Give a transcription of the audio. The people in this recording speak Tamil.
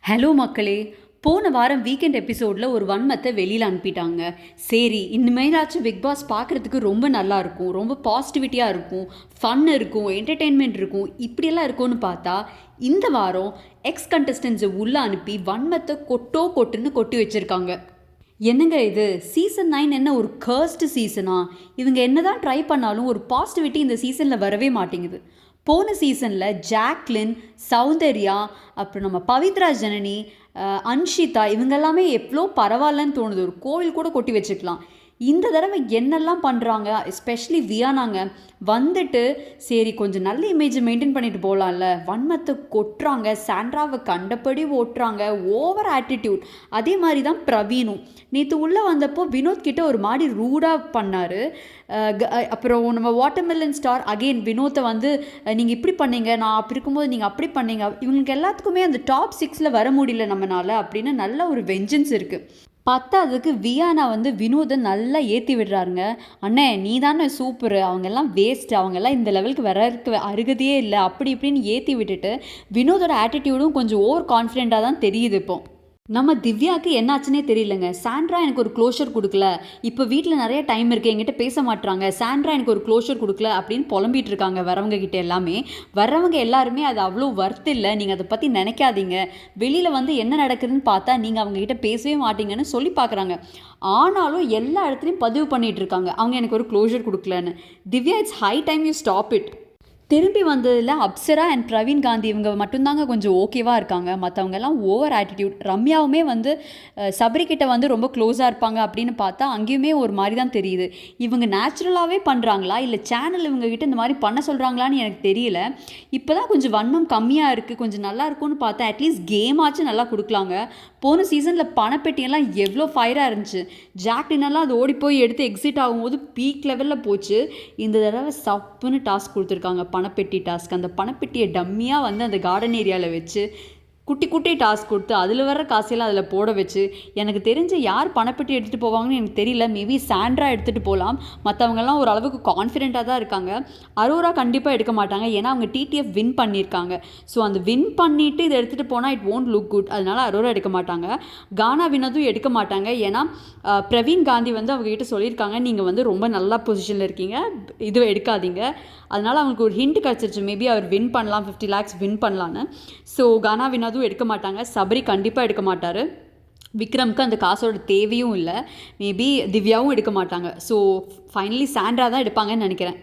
ஹலோ மக்களே, போன வாரம் வீக்கெண்ட் எபிசோடில் ஒரு வன்மத்தை வெளியில் அனுப்பிட்டாங்க. சரி, இனிமேலாச்சும் பிக் பாஸ் பார்க்குறதுக்கு ரொம்ப நல்லா இருக்கும், ரொம்ப பாசிட்டிவிட்டியாக இருக்கும், ஃபன் இருக்கும், என்டர்டெயின்மெண்ட் இருக்கும், இப்படியெல்லாம் இருக்கும்னு பார்த்தா இந்த வாரம் எக்ஸ் கண்டஸ்டன்ஸை உள்ளே அனுப்பி வன்மத்தை கொட்டுன்னு கொட்டி வச்சுருக்காங்க. என்னங்க இது, சீசன் 9 என்ன ஒரு கர்ஸ்டு சீசனா? இவங்க என்னதான் ட்ரை பண்ணாலும் ஒரு பாசிட்டிவிட்டி இந்த சீசனில் வரவே மாட்டேங்குது. போன சீசனில் ஜாக்லின், சௌந்தர்யா, அப்புறம் நம்ம பவித்ரா ஜனனி, அன்ஷிதா இவங்க எல்லாமே எவ்வளோ பரவாயில்லன்னு தோணுது. ஒரு கோவில் கூட கொட்டி வச்சுக்கலாம். இந்த தடவை என்னெல்லாம் பண்ணுறாங்க, எஸ்பெஷலி வியானாங்க வந்துட்டு சரி கொஞ்சம் நல்ல இமேஜை மெயின்டைன் பண்ணிட்டு போகலாம்ல, வன்மத்தை கொட்டுறாங்க, சாண்ட்ராவை கண்டபடி ஓட்டுறாங்க, ஓவர் ஆட்டிடியூட். அதே மாதிரி தான் பிரவீனும் நேற்று உள்ளே வந்தப்போ வினோத் கிட்ட ஒரு மாதிரி ரூடாக பண்ணார். அப்புறம் நம்ம வாட்டர்மெலன் ஸ்டார் அகெயின் வினோத்தை வந்து நீங்கள் இப்படி பண்ணீங்க, நான் அப்படி இருக்கும்போது நீங்கள் அப்படி பண்ணீங்க, இவங்களுக்கு எல்லாத்துக்குமே அந்த டாப் 6 வர முடியல நம்மளால் அப்படின்னு நல்ல ஒரு வெஞ்சன்ஸ் இருக்குது. பத்தாவதுக்கு வியானா வந்து வினோதை நல்லா ஏற்றி விடுறாருங்க. அண்ணே நீ தானே சூப்பரு, அவங்கெல்லாம் வேஸ்ட்டு, அவங்கெல்லாம் இந்த லெவலுக்கு வரக்கு அருகதையே இல்லை, அப்படி இப்படின்னு ஏற்றி விட்டுட்டு வினோதோட ஆட்டிடியூடும் கொஞ்சம் ஓவர் கான்ஃபிடென்ட்டாக தான் தெரியுது. இப்போ நம்ம திவ்யாவுக்கு என்னாச்சுன்னே தெரியலங்க. சாண்ட்ரா எனக்கு ஒரு க்ளோஷர் கொடுக்கல, இப்போ வீட்டில் நிறைய டைம் இருக்குது, என்கிட்ட பேச மாட்டுறாங்க, சாண்ட்ரா எனக்கு ஒரு க்ளோஷர் கொடுக்கல அப்படின்னு புலம்பிகிட்டு இருக்காங்க வரவங்க கிட்ட எல்லாமே. வர்றவங்க எல்லாருமே அது அவ்வளோ ஒர்த் இல்லை, நீங்கள் அதை பற்றி நினைக்காதீங்க, வெளியில் வந்து என்ன நடக்குதுன்னு பார்த்தா நீங்கள் அவங்ககிட்ட பேசவே மாட்டீங்கன்னு சொல்லி பார்க்குறாங்க. ஆனாலும் எல்லா இடத்துலையும் பதிவு பண்ணிகிட்டு இருக்காங்க அவங்க எனக்கு ஒரு க்ளோஷர் கொடுக்கலன்னு. Divya, it's high time you stop it. திரும்பி வந்ததில் அப்சரா அண்ட் பிரவீன் காந்தி இவங்க மட்டும்தாங்க கொஞ்சம் ஓகேவாக இருக்காங்க. மற்றவங்கெல்லாம் ஓவர் ஆட்டிடியூட். ரம்யாவுமே வந்து சபரிக்கிட்ட வந்து ரொம்ப க்ளோஸாக இருப்பாங்க அப்படின்னு பார்த்தா அங்கேயுமே ஒரு மாதிரி தான் தெரியுது. இவங்க நேச்சுரலாகவே பண்ணுறாங்களா இல்லை சேனல் இவங்ககிட்ட இந்த மாதிரி பண்ண சொல்கிறாங்களான்னு எனக்கு தெரியல. இப்போ தான் கொஞ்சம் வன்மம் கம்மியாக இருக்குது, கொஞ்சம் நல்லா இருக்கும்னு பார்த்தா அட்லீஸ்ட் கேம் ஆச்சும் நல்லா கொடுக்கலாங்க. போன சீசனில் பணப்பெட்டியெல்லாம் எவ்வளோ ஃபயராக இருந்துச்சு. ஜாக்லினெல்லாம் அது ஓடி போய் எடுத்து எக்ஸிட் ஆகும்போது பீக் லெவலில் போச்சு. இந்த தடவை சப்புன்னு டாஸ்க் கொடுத்துருக்காங்க, பணப்பெட்டி டாஸ்க். அந்த பணப்பெட்டியை டம்மியாக வந்து அந்த கார்டன் ஏரியாவில் வச்சு குட்டி குட்டி டாஸ்க் கொடுத்து அதில் வர காசையெல்லாம் அதில் போட வச்சு, எனக்கு தெரிஞ்சு யார் பணப்பெட்டி எடுத்துகிட்டு போவாங்கன்னு எனக்கு தெரியல. மேபி சாண்ட்ரா எடுத்துகிட்டு போகலாம். மற்றவங்கெல்லாம் ஓரளவுக்கு கான்ஃபிடென்ட்டாக தான் இருக்காங்க. அரோரா கண்டிப்பாக எடுக்க மாட்டாங்க, ஏன்னா அவங்க டிடிஎஃப் வின் பண்ணியிருக்காங்க. ஸோ அந்த வின் பண்ணிவிட்டு இதை எடுத்துகிட்டு போனால் இட் ஓன்ட் லுக் குட். அதனால் அரோரா எடுக்க மாட்டாங்க. கானா வினோதும் எடுக்க மாட்டாங்க, ஏன்னா பிரவீன் காந்தி வந்து அவங்ககிட்ட சொல்லியிருக்காங்க நீங்கள் வந்து ரொம்ப நல்ல பொசிஷனில் இருக்கீங்க, இது எடுக்காதீங்க. அதனால் அவங்களுக்கு ஒரு ஹிண்ட் கிடச்சிருச்சு, மேபி அவர் வின் பண்ணலாம், 50 lakhs வின் பண்ணலான்னு. ஸோ கானா வினோதும் எடுக்க மாட்டாங்க, சபரி கண்டிப்பாக எடுக்க மாட்டார், விக்ரம்க்கு அந்த காசோட தேவையும் இல்லை, மேபி திவ்யாவும் எடுக்க மாட்டாங்க. ஸோ ஃபைனலி சாண்ட்ரா தான் எடுப்பாங்கன்னு நினைக்கிறேன்.